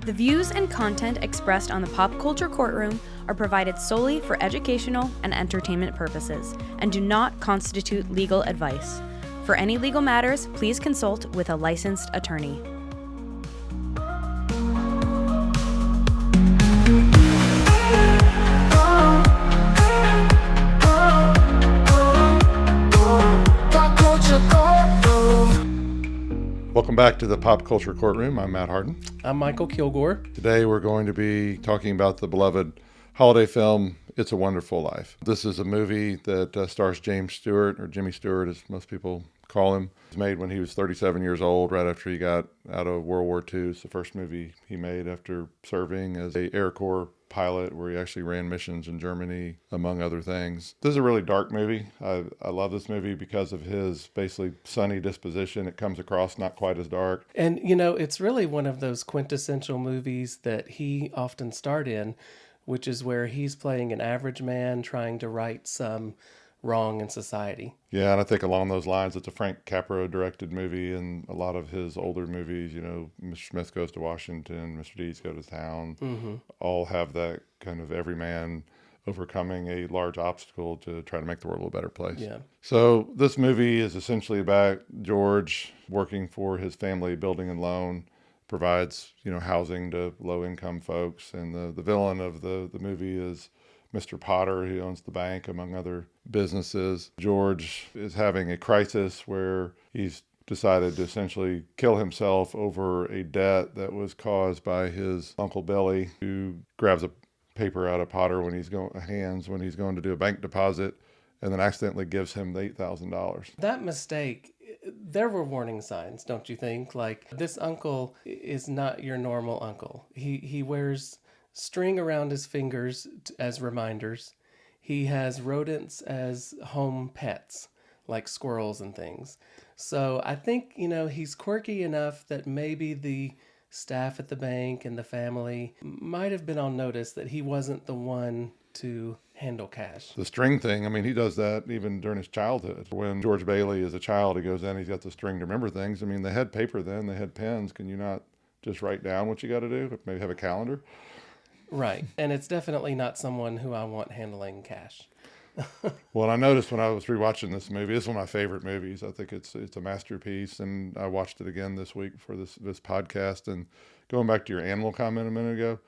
The views and content expressed on the Pop Culture Courtroom are provided solely for educational and entertainment purposes and do not constitute legal advice. For any legal matters, please consult with a licensed attorney. Welcome back to the Pop Culture Courtroom. I'm Matt Hardin. I'm Michael Kilgore. Today we're going to be talking about the beloved holiday film, It's a Wonderful Life. This is a movie that stars James Stewart, or Jimmy Stewart as most people call him. It was made when he was 37 years old, right after he got out of World War II. It's the first movie he made after serving as an Air Corps pilot, where he actually ran missions in Germany, among other things. This is a really dark movie. I love this movie because of his basically sunny disposition. It comes across not quite as dark. And, you know, it's really one of those quintessential movies that he often starred in, which is where he's playing an average man trying to right some wrong in society. Yeah, and I think along those lines, it's a Frank Capra directed movie, and a lot of his older movies, you know, Mr. Smith Goes to Washington, Mr. Deeds Go to Town, all have that kind of everyman overcoming a large obstacle to try to make the world a little better place. Yeah. So this movie is essentially about George working for his family building and loan, provides, you know, housing to low-income folks, and the villain of the movie is Mr. Potter, who owns the bank, among other businesses. George is having a crisis where he's decided to essentially kill himself over a debt that was caused by his Uncle Billy, who grabs a paper out of Potter when he's going to do a bank deposit, and then accidentally gives him the $8,000. That mistake, there were warning signs, don't you think? Like, this uncle is not your normal uncle. He wears string around his fingers as reminders. He has rodents as home pets, like squirrels and things. So I think, you know, he's quirky enough that maybe the staff at the bank and the family might have been on notice that he wasn't the one to handle cash. The string thing, I mean, he does that even during his childhood. When George Bailey is a child, he goes in, he's got the string to remember things. I mean, they had paper then, they had pens. Can you not just write down what you got to do? Maybe have a calendar? Right. And it's definitely not someone who I want handling cash. Well, I noticed when I was rewatching this movie, it's one of my favorite movies. I think it's a masterpiece, and I watched it again this week for this podcast. And going back to your animal comment a minute ago,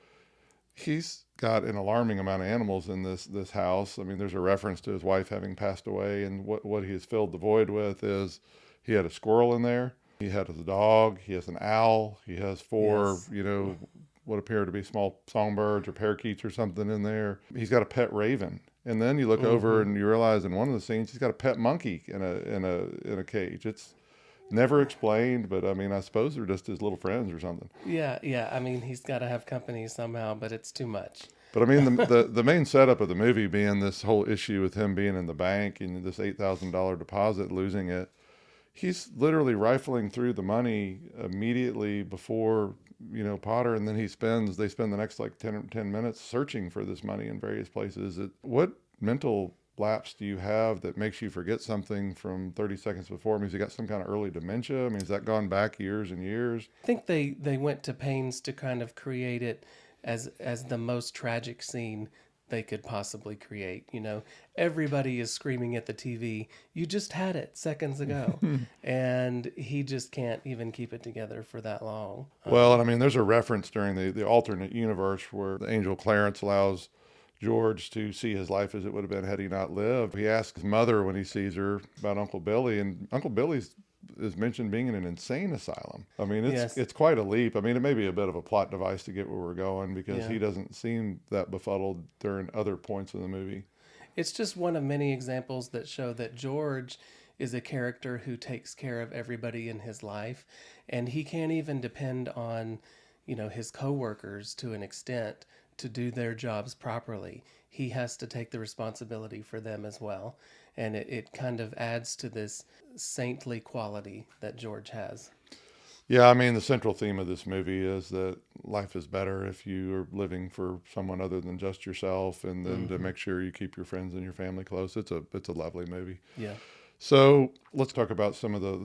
he's got an alarming amount of animals in this house. I mean, there's a reference to his wife having passed away, and what he has filled the void with is he had a squirrel in there, he had a dog, he has an owl, he has four, you know, what appear to be small songbirds or parakeets or something in there. He's got a pet raven. And then you look over and you realize in one of the scenes he's got a pet monkey in a cage. It's never explained, but I mean, I suppose they're just his little friends or something. Yeah. I mean, he's got to have company somehow, but it's too much. But I mean, the main setup of the movie being this whole issue with him being in the bank and this $8,000 deposit, losing it. He's literally rifling through the money immediately before, you know, Potter, and then they spend the next like 10 minutes searching for this money in various places. What mental lapse do you have that makes you forget something from 30 seconds before? I mean, has he got some kind of early dementia? I mean, has that gone back years and years? I think they went to pains to kind of create it as the most tragic scene they could possibly create. You know, everybody is screaming at the TV, "You just had it seconds ago." And he just can't even keep it together for that long. Well, and I mean, there's a reference during the alternate universe where the angel Clarence allows George to see his life as it would have been had he not lived. He asks his mother when he sees her about Uncle Billy, and Uncle Billy's is mentioned being in an insane asylum. I mean, it's quite a leap. I mean, it may be a bit of a plot device to get where we're going, because he doesn't seem that befuddled during other points of the movie. It's just one of many examples that show that George is a character who takes care of everybody in his life, and he can't even depend on, you know, his coworkers to an extent to do their jobs properly. He has to take the responsibility for them as well. And it kind of adds to this saintly quality that George has. Yeah, I mean, the central theme of this movie is that life is better if you are living for someone other than just yourself, and then to make sure you keep your friends and your family close. It's a lovely movie. Yeah. So let's talk about some of the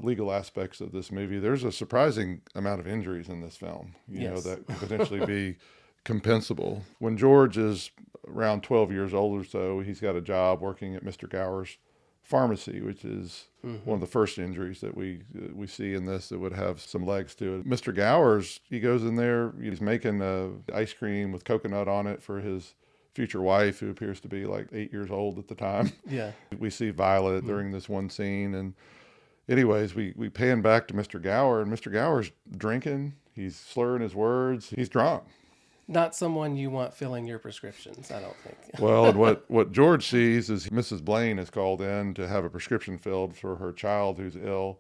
legal aspects of this movie. There's a surprising amount of injuries in this film, Yes. that could potentially be compensable. When George is around 12 years old or so, he's got a job working at Mr. Gower's pharmacy, which is one of the first injuries that we see in this that would have some legs to it. Mr. Gower's, he goes in there, he's making ice cream with coconut on it for his future wife, who appears to be like 8 years old at the time. Yeah. We see Violet during this one scene. And anyways, we pan back to Mr. Gower, and Mr. Gower's drinking. He's slurring his words. He's drunk. Not someone you want filling your prescriptions, I don't think. Well, and what George sees is Mrs. Blaine is called in to have a prescription filled for her child who's ill.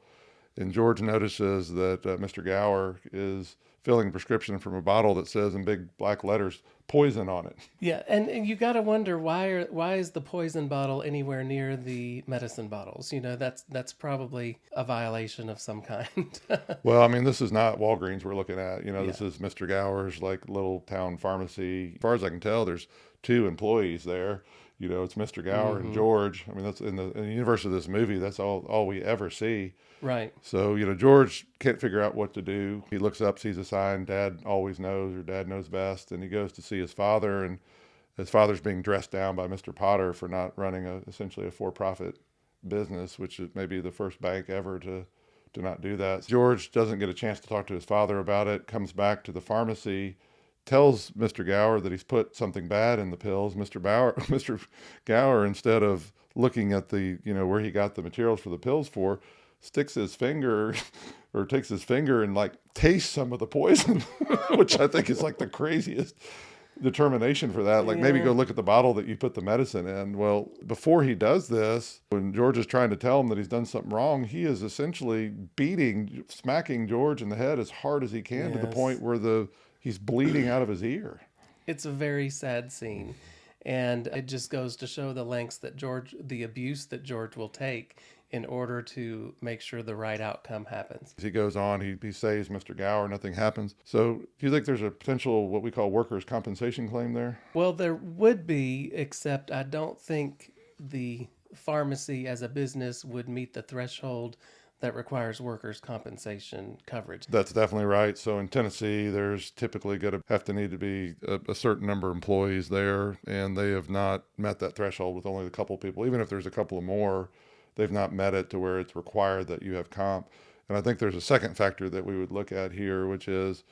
And George notices that Mr. Gower is filling a prescription from a bottle that says in big black letters, poison on it. Yeah, and you got to wonder why is the poison bottle anywhere near the medicine bottles? That's probably a violation of some kind. Well, I mean, this is not Walgreens we're looking at. This is Mr. Gower's like little town pharmacy. As far as I can tell, there's 2 employees there. It's Mr. Gower and George. I mean, that's in the universe of this movie. That's all we ever see. Right. So, George can't figure out what to do. He looks up, sees a sign, Dad always knows, or Dad knows best. And he goes to see his father, and his father's being dressed down by Mr. Potter for not running essentially a for-profit business, which is maybe the first bank ever to not do that. George doesn't get a chance to talk to his father about it, comes back to the pharmacy, tells Mr. Gower that he's put something bad in the pills. Mr. Gower, instead of looking at the, where he got the materials for the pills sticks his finger or takes his finger and like tastes some of the poison, which I think is like the craziest determination for that. Like maybe go look at the bottle that you put the medicine in. Well, before he does this, when George is trying to tell him that he's done something wrong, he is essentially smacking George in the head as hard as he can to the point where he's bleeding out of his ear. It's a very sad scene. And it just goes to show the abuse that George will take in order to make sure the right outcome happens. He goes on, he saves Mr. Gower, nothing happens. So do you think there's a potential, what we call workers' compensation claim there? Well, there would be, except I don't think the pharmacy as a business would meet the threshold that requires workers' compensation coverage. That's definitely right. So in Tennessee, there's typically going to need to be a certain number of employees there, and they have not met that threshold with only a couple of people. Even if there's a couple of more, they've not met it to where it's required that you have comp. And I think there's a second factor that we would look at here, which is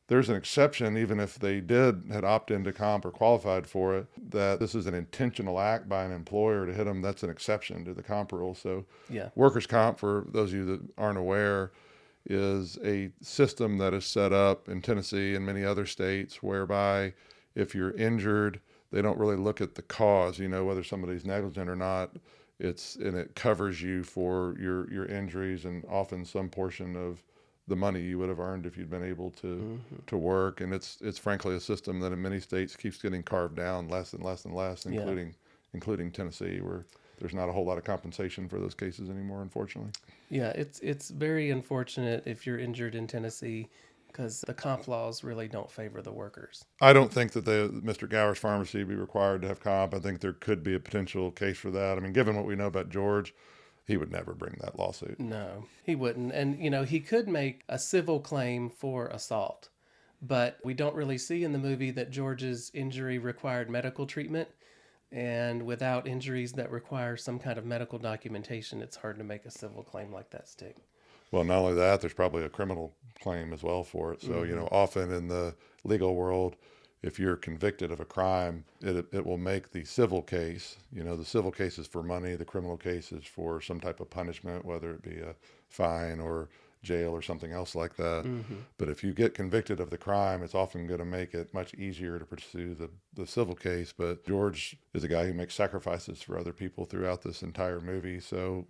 there's an exception, even if they had opted into comp or qualified for it, that this is an intentional act by an employer to hit them. That's an exception to the comp rule. So workers' comp, for those of you that aren't aware, is a system that is set up in Tennessee and many other states whereby if you're injured, they don't really look at the cause, whether somebody's negligent or not. It covers you for your injuries and often some portion of the money you would have earned if you'd been able to work. And it's frankly a system that in many states keeps getting carved down less and less and less, including Tennessee, where there's not a whole lot of compensation for those cases anymore, unfortunately. Yeah, it's very unfortunate if you're injured in Tennessee, because the comp laws really don't favor the workers. I don't think that Mr. Gower's pharmacy be required to have comp. I think there could be a potential case for that. I mean, given what we know about George, he would never bring that lawsuit. No, he wouldn't. And, he could make a civil claim for assault, but we don't really see in the movie that George's injury required medical treatment. And without injuries that require some kind of medical documentation, it's hard to make a civil claim like that stick. Well, not only that, there's probably a criminal claim as well for it. So, often in the legal world, if you're convicted of a crime, it will make the civil case, the civil case is for money, the criminal case is for some type of punishment, whether it be a fine or jail or something else like that. But if you get convicted of the crime, it's often going to make it much easier to pursue the civil case. But George is a guy who makes sacrifices for other people throughout this entire movie. So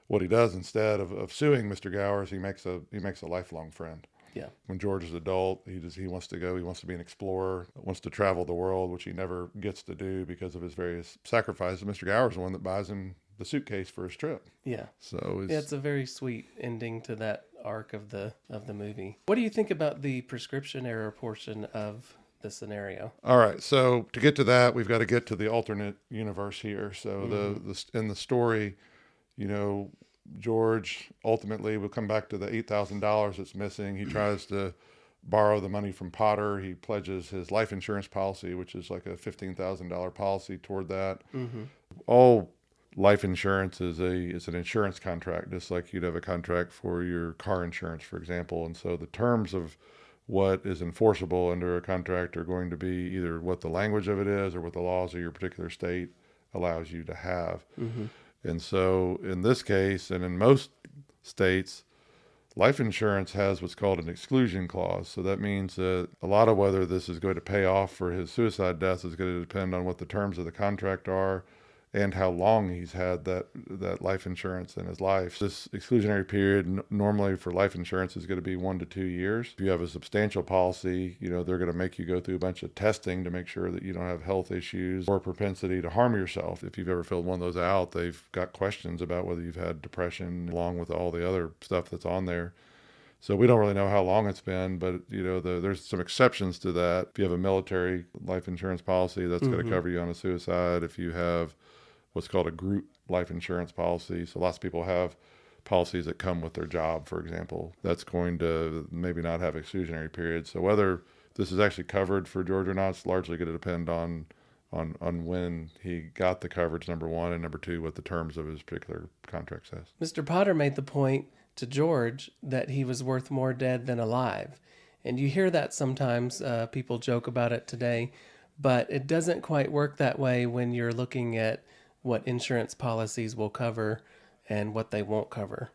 what he does instead of suing Mr. Gower is he makes a lifelong friend. Yeah. When George is an adult, he wants to go. He wants to be an explorer, wants to travel the world, which he never gets to do because of his various sacrifices. Mr. Gower's the one that buys him the suitcase for his trip. Yeah. So it's a very sweet ending to that arc of the movie. What do you think about the prescription error portion of the scenario? All right. So to get to that, we've got to get to the alternate universe here. So in the story, you know, George ultimately will come back to the $8,000 that's missing. He tries to borrow the money from Potter. He pledges his life insurance policy, which is like a $15,000 policy toward that. Mm-hmm. All life insurance is an insurance contract, just like you'd have a contract for your car insurance, for example. And so the terms of what is enforceable under a contract are going to be either what the language of it is or what the laws of your particular state allows you to have. Mm-hmm. And so in this case, and in most states, life insurance has what's called an exclusion clause. So that means that a lot of whether this is going to pay off for his suicide death is going to depend on what the terms of the contract are and how long he's had that life insurance in his life. This exclusionary period normally for life insurance is going to be 1 to 2 years. If you have a substantial policy, you know, they're going to make you go through a bunch of testing to make sure that you don't have health issues or propensity to harm yourself. If you've ever filled one of those out, they've got questions about whether you've had depression along with all the other stuff that's on there. So we don't really know how long it's been, but you know, there's some exceptions to that. If you have a military life insurance policy, that's going to cover you on a suicide. If you have what's called a group life insurance policy. So lots of people have policies that come with their job, for example. That's going to maybe not have exclusionary periods. So whether this is actually covered for George or not, it's largely going to depend on when he got the coverage, number one, and number two, what the terms of his particular contract says. Mr. Potter made the point to George that he was worth more dead than alive. And you hear that sometimes, people joke about it today, but it doesn't quite work that way when you're looking at what insurance policies will cover and what they won't cover.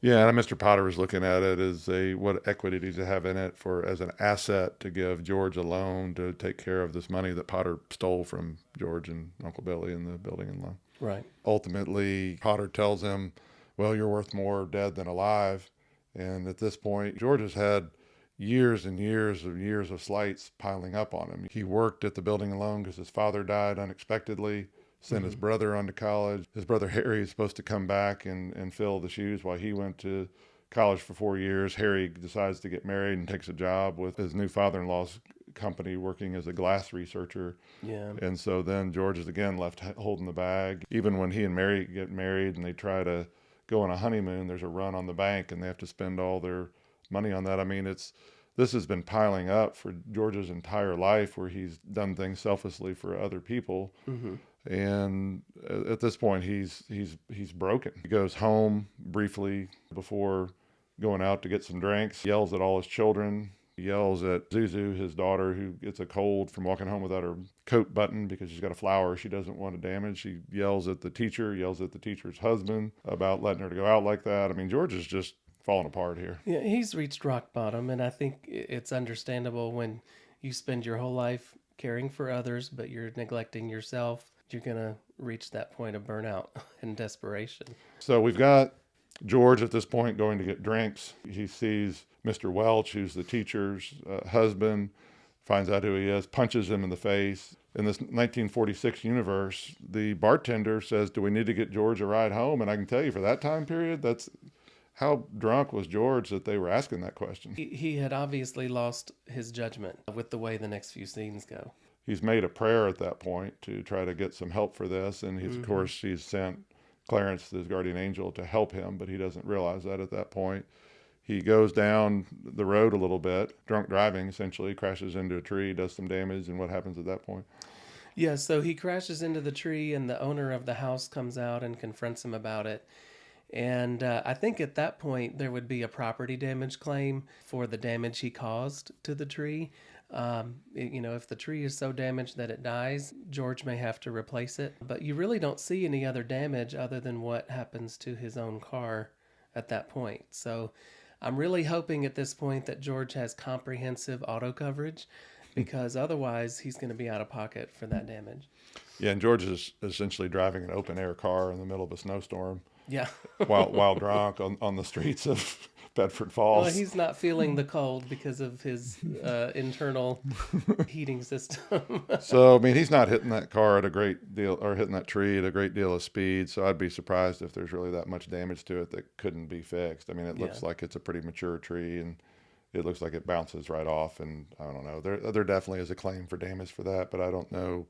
Yeah, and Mr. Potter was looking at it as what equity does it have in it as an asset to give George a loan to take care of this money that Potter stole from George and Uncle Billy in the building and loan. Right. Ultimately, Potter tells him, well, you're worth more dead than alive. And at this point, George has had years and years of slights piling up on him. He worked at the building and loan because his father died unexpectedly. Sent his brother on to college. His brother Harry is supposed to come back and fill the shoes while he went to college for 4 years. Harry decides to get married and takes a job with his new father-in-law's company working as a glass researcher. Yeah. And so then George is again left holding the bag. Even when he and Mary get married and they try to go on a honeymoon, there's a run on the bank and they have to spend all their money on that. I mean, this has been piling up for George's entire life where he's done things selflessly for other people. Mm-hmm. And at this point, he's broken. He goes home briefly before going out to get some drinks, yells at all his children, yells at Zuzu, his daughter, who gets a cold from walking home without her coat buttoned because she's got a flower she doesn't want to damage. She yells at the teacher, yells at the teacher's husband about letting her to go out like that. I mean, George is just falling apart here. Yeah, he's reached rock bottom, and I think it's understandable when you spend your whole life caring for others, but you're neglecting yourself. You're going to reach that point of burnout and desperation. So we've got George at this point going to get drinks. He sees Mr. Welch, who's the teacher's husband, finds out who he is, punches him in the face. In this 1946 universe, the bartender says, do we need to get George a ride home? And I can tell you for that time period, that's how drunk was George that they were asking that question. He had obviously lost his judgment with the way the next few scenes go. He's made a prayer at that point to try to get some help for this. And of course, he's sent Clarence, his guardian angel, to help him, but he doesn't realize that at that point. He goes down the road a little bit, drunk driving, essentially, crashes into a tree, does some damage. And what happens at that point? Yeah, so he crashes into the tree and the owner of the house comes out and confronts him about it. And I think at that point there would be a property damage claim for the damage he caused to the tree. If the tree is so damaged that it dies, George may have to replace it. But you really don't see any other damage other than what happens to his own car at that point. So I'm really hoping at this point that George has comprehensive auto coverage, because otherwise he's going to be out of pocket for that damage. Yeah, and George is essentially driving an open air car in the middle of a snowstorm. Yeah. while drunk on the streets of Bedford Falls. Well, he's not feeling the cold because of his internal heating system. So, I mean, he's not hitting that car at a great deal, or hitting that tree at a great deal of speed. So I'd be surprised if there's really that much damage to it that couldn't be fixed. I mean, it looks like it's a pretty mature tree, and it looks like it bounces right off. And I don't know. There definitely is a claim for damage for that, but I don't know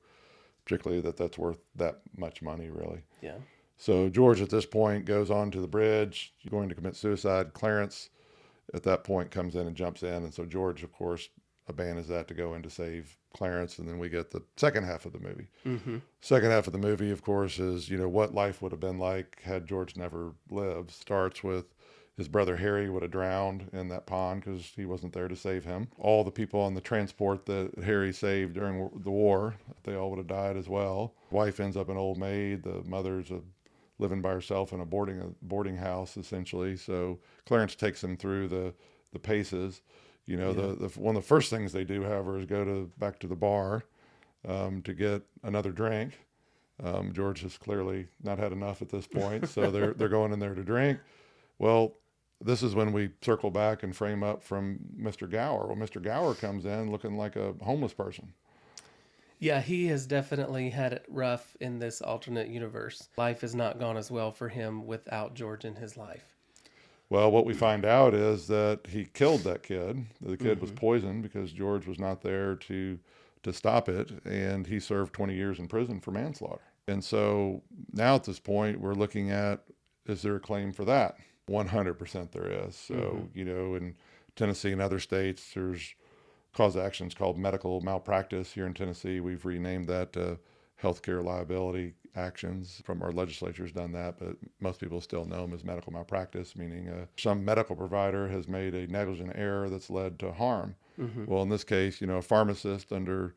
particularly that's worth that much money, really. Yeah. So George at this point goes on to the bridge, going to commit suicide. Clarence at that point comes in and jumps in. And so George, of course, abandons that to go in to save Clarence. And then we get the second half of the movie. Mm-hmm. Second half of the movie, of course, is, what life would have been like had George never lived. Starts with his brother Harry would have drowned in that pond because he wasn't there to save him. All the people on the transport that Harry saved during the war, they all would have died as well. Wife ends up an old maid. The mother's living by herself in a boarding house, essentially. So Clarence takes him through the paces. The one of the first things they do, however, is go back to the bar to get another drink. George has clearly not had enough at this point, so they're going in there to drink. Well, this is when we circle back and frame up from Mr. Gower. Well, Mr. Gower comes in looking like a homeless person. Yeah, he has definitely had it rough in this alternate universe. Life has not gone as well for him without George in his life. Well, what we find out is that he killed that kid. The kid Mm-hmm. was poisoned because George was not there to stop it, and he served 20 years in prison for manslaughter. And so now at this point, we're looking at, is there a claim for that? 100% there is. So, in Tennessee and other states, there's cause of actions called medical malpractice. Here in Tennessee, we've renamed that healthcare liability actions. From our legislature's done that, but most people still know them as medical malpractice, meaning some medical provider has made a negligent error that's led to harm. Mm-hmm. Well, in this case, a pharmacist under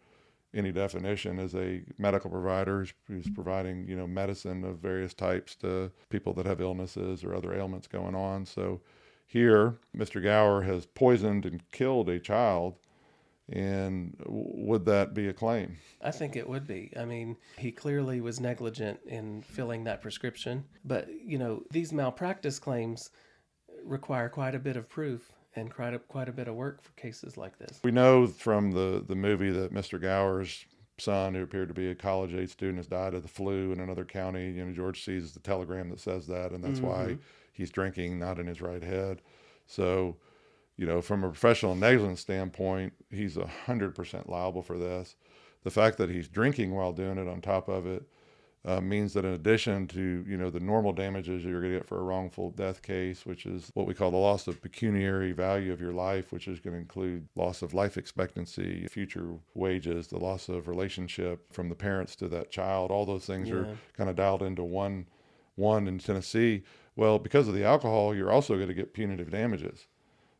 any definition is a medical provider who's providing, medicine of various types to people that have illnesses or other ailments going on. So here, Mr. Gower has poisoned and killed a child. And would that be a claim? I think it would be. I mean, he clearly was negligent in filling that prescription. But, these malpractice claims require quite a bit of proof and quite a bit of work for cases like this. We know from the movie that Mr. Gower's son, who appeared to be a college-age student, has died of the flu in another county. George sees the telegram that says that, and that's why he's drinking, not in his right head. So, from a professional negligence standpoint, he's 100% liable for this. The fact that he's drinking while doing it on top of it means that in addition to, the normal damages you're going to get for a wrongful death case, which is what we call the loss of pecuniary value of your life, which is going to include loss of life expectancy, future wages, the loss of relationship from the parents to that child, all those things are kind of dialed into one in Tennessee. Well, because of the alcohol, you're also going to get punitive damages.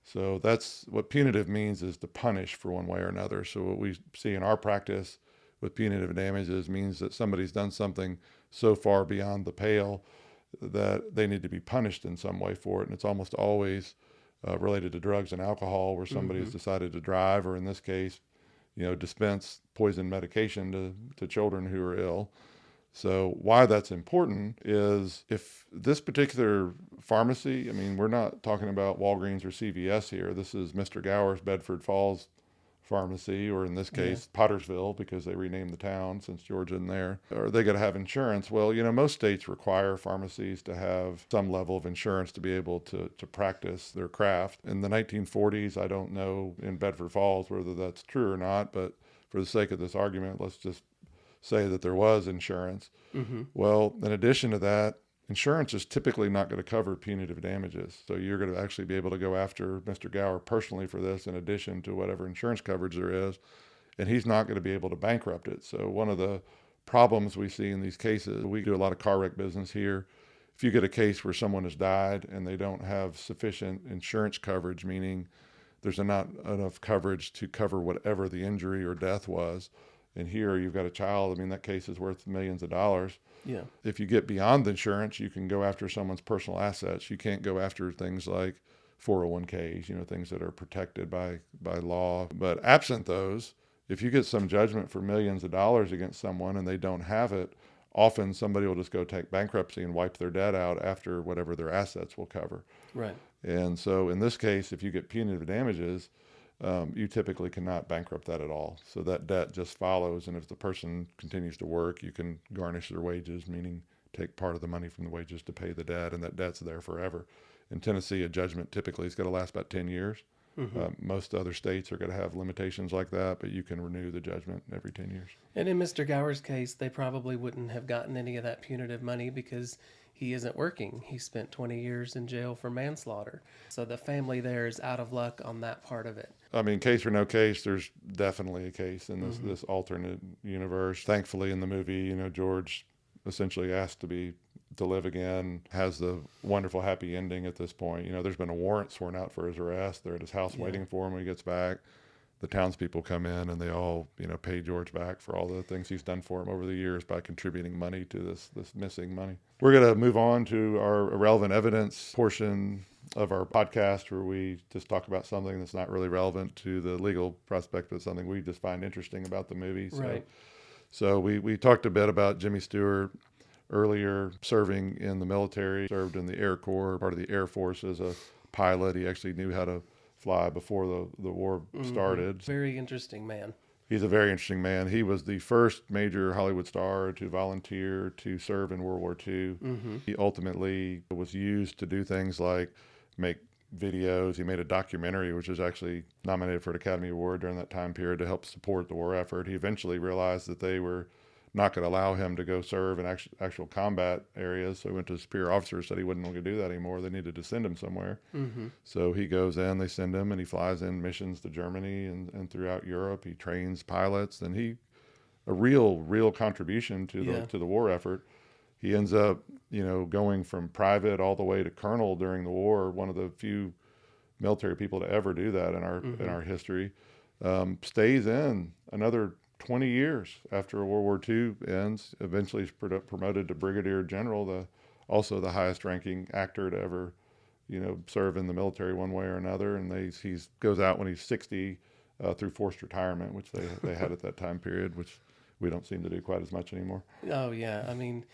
So that's what punitive means, is to punish for one way or another. So what we see in our practice with punitive damages means that somebody's done something so far beyond the pale that they need to be punished in some way for it. And it's almost always related to drugs and alcohol, where somebody has decided to drive, or in this case, dispense poison medication to children who are ill. So why that's important is, if this particular pharmacy, we're not talking about Walgreens or CVS here. This is Mr. Gower's Bedford Falls pharmacy, or in this case, Pottersville, because they renamed the town since George isn't there. Are they going to have insurance? Well, most states require pharmacies to have some level of insurance to be able to practice their craft. In the 1940s, I don't know in Bedford Falls whether that's true or not, but for the sake of this argument, let's just say that there was insurance. Well, in addition to that, insurance is typically not going to cover punitive damages. So you're going to actually be able to go after Mr. Gower personally for this, in addition to whatever insurance coverage there is, and he's not going to be able to bankrupt it. So one of the problems we see in these cases, we do a lot of car wreck business here. If you get a case where someone has died and they don't have sufficient insurance coverage, meaning there's not enough coverage to cover whatever the injury or death was, and here you've got a child, that case is worth millions of dollars. Yeah. If you get beyond the insurance, you can go after someone's personal assets. You can't go after things like 401ks, things that are protected by law. But absent those, if you get some judgment for millions of dollars against someone and they don't have it, often somebody will just go take bankruptcy and wipe their debt out after whatever their assets will cover. Right. And so in this case, if you get punitive damages, you typically cannot bankrupt that at all. So that debt just follows, and if the person continues to work, you can garnish their wages, meaning take part of the money from the wages to pay the debt, and that debt's there forever. In Tennessee, a judgment typically is going to last about 10 years. Most other states are going to have limitations like that, but you can renew the judgment every 10 years. And in Mr. Gower's case, they probably wouldn't have gotten any of that punitive money because he isn't working. He spent 20 years in jail for manslaughter. So the family there is out of luck on that part of it. I mean, case or no case, there's definitely a case in this alternate universe. Thankfully, in the movie, George essentially asked to live again, has the wonderful happy ending at this point. There's been a warrant sworn out for his arrest. They're at his house waiting for him when he gets back. The townspeople come in and they all, pay George back for all the things he's done for him over the years by contributing money to this missing money. We're going to move on to our irrelevant evidence portion of our podcast, where we just talk about something that's not really relevant to the legal prospect, but something we just find interesting about the movie. Right. So we talked a bit about Jimmy Stewart earlier, serving in the military, served in the Air Corps, part of the Air Force as a pilot. He actually knew how to fly before the war started. Very interesting man. He's a very interesting man. He was the first major Hollywood star to volunteer to serve in World War II. He ultimately was used to do things like make videos. He made a documentary, which was actually nominated for an Academy Award during that time period to help support the war effort. He eventually realized that they were not going to allow him to go serve in actual combat areas. So he went to superior officers, said he wasn't going to do that anymore. They needed to send him somewhere. So he goes in, they send him, and he flies in missions to Germany and throughout Europe. He trains pilots, and a real contribution to the war effort. He ends up, going from private all the way to colonel during the war, one of the few military people to ever do that in our history. Stays in another 20 years after World War II ends. Eventually he's promoted to brigadier general, also the highest ranking actor to ever, serve in the military one way or another. And he goes out when he's 60 through forced retirement, which they had at that time period, which we don't seem to do quite as much anymore. Oh, yeah. I mean,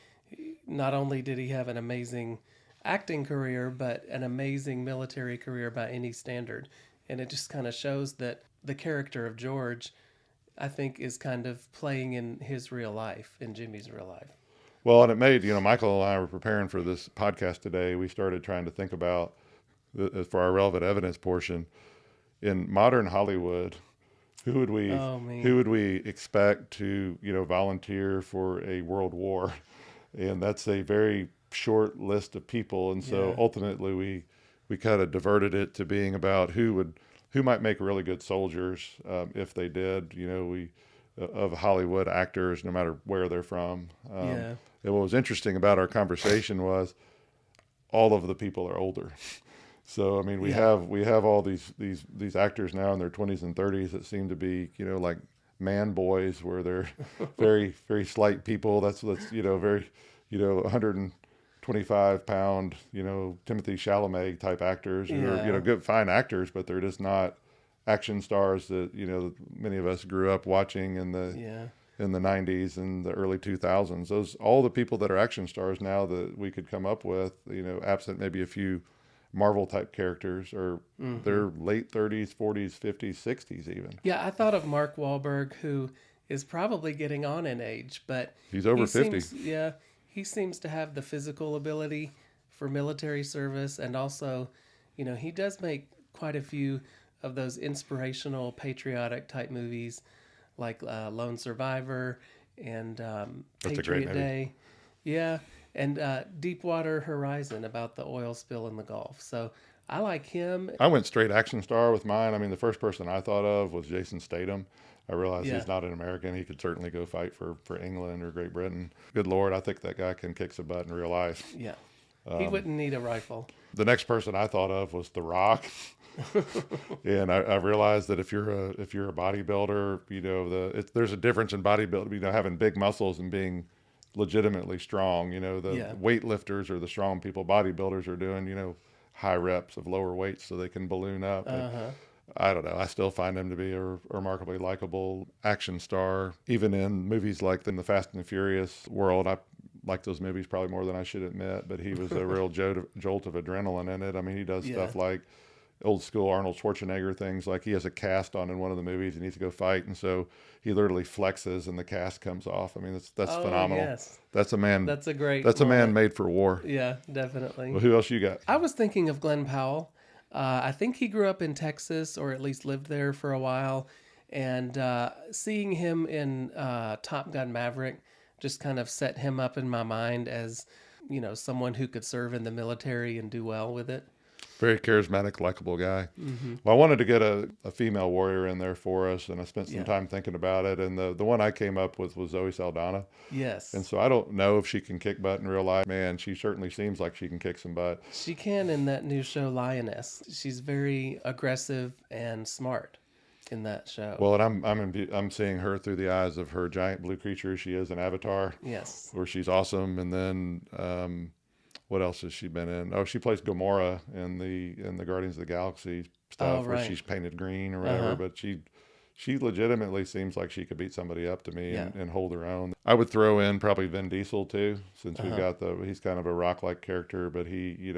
not only did he have an amazing acting career, but an amazing military career by any standard. And it just kind of shows that the character of George, I think, is kind of playing in his real life, in Jimmy's real life. Well, and it made, Michael and I were preparing for this podcast today. We started trying to think about, for our relevant evidence portion, in modern Hollywood, who would we expect to, volunteer for a world war? And that's a very short list of people. And so ultimately we kind of diverted it to being about who might make really good soldiers if they did, of Hollywood actors, no matter where they're from. And what was interesting about our conversation was all of the people are older. So, I mean, we have all these actors now in their 20s and 30s that seem to be, like man boys, where they're very, very slight people. That's very, 125-pound, Timothy Chalamet type actors who are, good, fine actors, but they're just not action stars that, many of us grew up watching in the 90s and the early 2000s. All the people that are action stars now that we could come up with, absent maybe a few Marvel type characters, or they're late 30s, 40s, 50s, 60s even. Yeah, I thought of Mark Wahlberg, who is probably getting on in age, but he's over 50. He seems to have the physical ability for military service, and also, he does make quite a few of those inspirational, patriotic type movies, like Lone Survivor and Patriot Day. Yeah, and Deepwater Horizon, about the oil spill in the Gulf. So I like him. I went straight action star with mine. I mean, the first person I thought of was Jason Statham. I realized he's not an American. He could certainly go fight for England or Great Britain. Good Lord, I think that guy can kick some butt in real life. Yeah, he wouldn't need a rifle. The next person I thought of was The Rock. And I realized that if you're a bodybuilder, there's a difference in bodybuilding, having big muscles and being legitimately strong. The weightlifters or the strong people. Bodybuilders are doing, high reps of lower weights so they can balloon up. I don't know. I still find him to be a remarkably likable action star. Even in movies like in the Fast and the Furious world, I like those movies probably more than I should admit, but he was a real jolt of adrenaline in it. I mean, he does stuff like old school Arnold Schwarzenegger things, like he has a cast on in one of the movies and needs to go fight, and so he literally flexes and the cast comes off. I mean, that's phenomenal. Yes. That's a man. That's a great. That's moment. A man made for war. Yeah, definitely. Well, who else you got? I was thinking of Glenn Powell. I think he grew up in Texas, or at least lived there for a while. And seeing him in Top Gun Maverick just kind of set him up in my mind as, someone who could serve in the military and do well with it. Very charismatic, likable guy. Well, I wanted to get a female warrior in there for us, and I spent some time thinking about it. And the one I came up with was Zoe Saldana. Yes. And so I don't know if she can kick butt in real life. Man, she certainly seems like she can kick some butt. She can in that new show, Lioness. She's very aggressive and smart in that show. Well, and I'm seeing her through the eyes of her giant blue creature she is in Avatar. Yes. Where she's awesome. And then what else has she been in? Oh, she plays Gamora in the Guardians of the Galaxy stuff, where she's painted green or whatever. But she legitimately seems like she could beat somebody up to me and hold her own. I would throw in probably Vin Diesel too, since we've got he's kind of a rock-like character, but he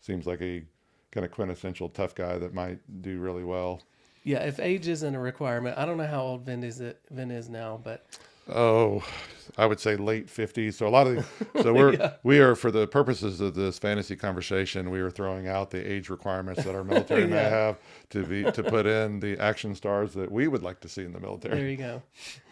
seems like a kind of quintessential tough guy that might do really well. Yeah, if age isn't a requirement, I don't know how old Vin is now, but I would say late 50s. So we are, for the purposes of this fantasy conversation, we are throwing out the age requirements that our military may have to put in the action stars that we would like to see in the military. There you go.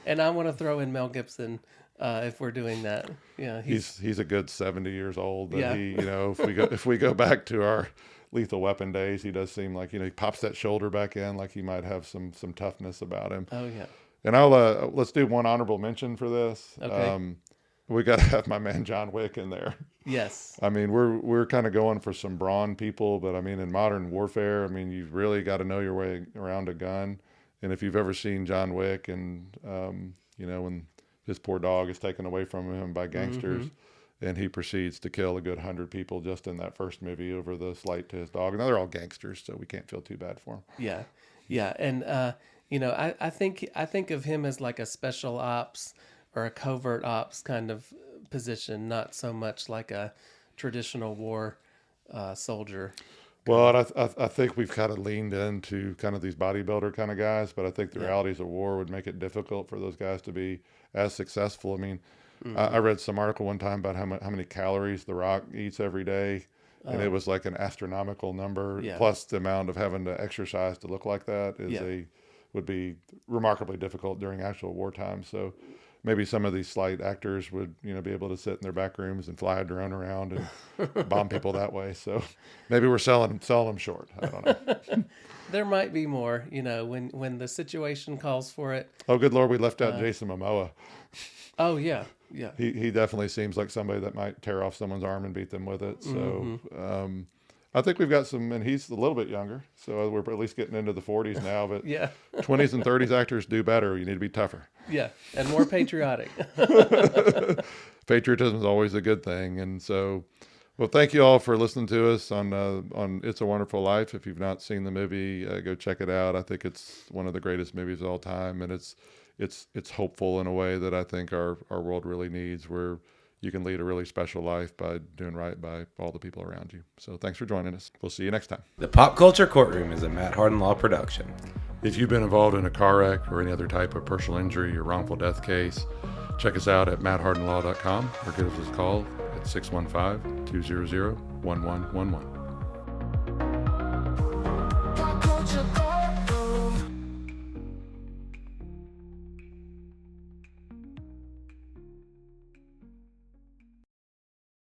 And I want to throw in Mel Gibson if we're doing that. Yeah, he's a good 70 years old. But he, if we go back to our Lethal Weapon days, he does seem like, he pops that shoulder back in, like he might have some toughness about him. Oh yeah. And I'll let's do one honorable mention for this. Okay. We got to have my man John Wick in there. Yes. I mean, we're kind of going for some brawn people, but I mean, in modern warfare, I mean, you've really got to know your way around a gun. And if you've ever seen John Wick, and when his poor dog is taken away from him by gangsters, and he proceeds to kill a good 100 people just in that first movie over the slight to his dog. Now they're all gangsters, so we can't feel too bad for him. Yeah, yeah, and I think of him as like a special ops or a covert ops kind of position, not so much like a traditional war soldier. Well, I think we've kind of leaned into kind of these bodybuilder kind of guys, but I think the realities of war would make it difficult for those guys to be as successful. I mean, I read some article one time about how many calories The Rock eats every day, and it was like an astronomical number, plus the amount of having to exercise to look like that would be remarkably difficult during actual wartime. So maybe some of these slight actors would, be able to sit in their back rooms and fly a drone around and bomb people that way. So maybe we're selling them short. I don't know. There might be more, when the situation calls for it. Oh, good Lord, we left out Jason Momoa. Oh yeah, yeah. He definitely seems like somebody that might tear off someone's arm and beat them with it. So I think we've got some, and he's a little bit younger, so we're at least getting into the 40s now. But 20s and 30s actors do better. You need to be tougher. Yeah, and more patriotic. Patriotism is always a good thing, and so. Well, thank you all for listening to us on It's a Wonderful Life. If you've not seen the movie, go check it out. I think it's one of the greatest movies of all time, and it's hopeful in a way that I think our world really needs, where you can lead a really special life by doing right by all the people around you. So thanks for joining us. We'll see you next time. The Pop Culture Courtroom is a Matt Hardin Law production. If you've been involved in a car wreck or any other type of personal injury or wrongful death case, check us out at matthardinlaw.com or give us a call at 615-200-1111.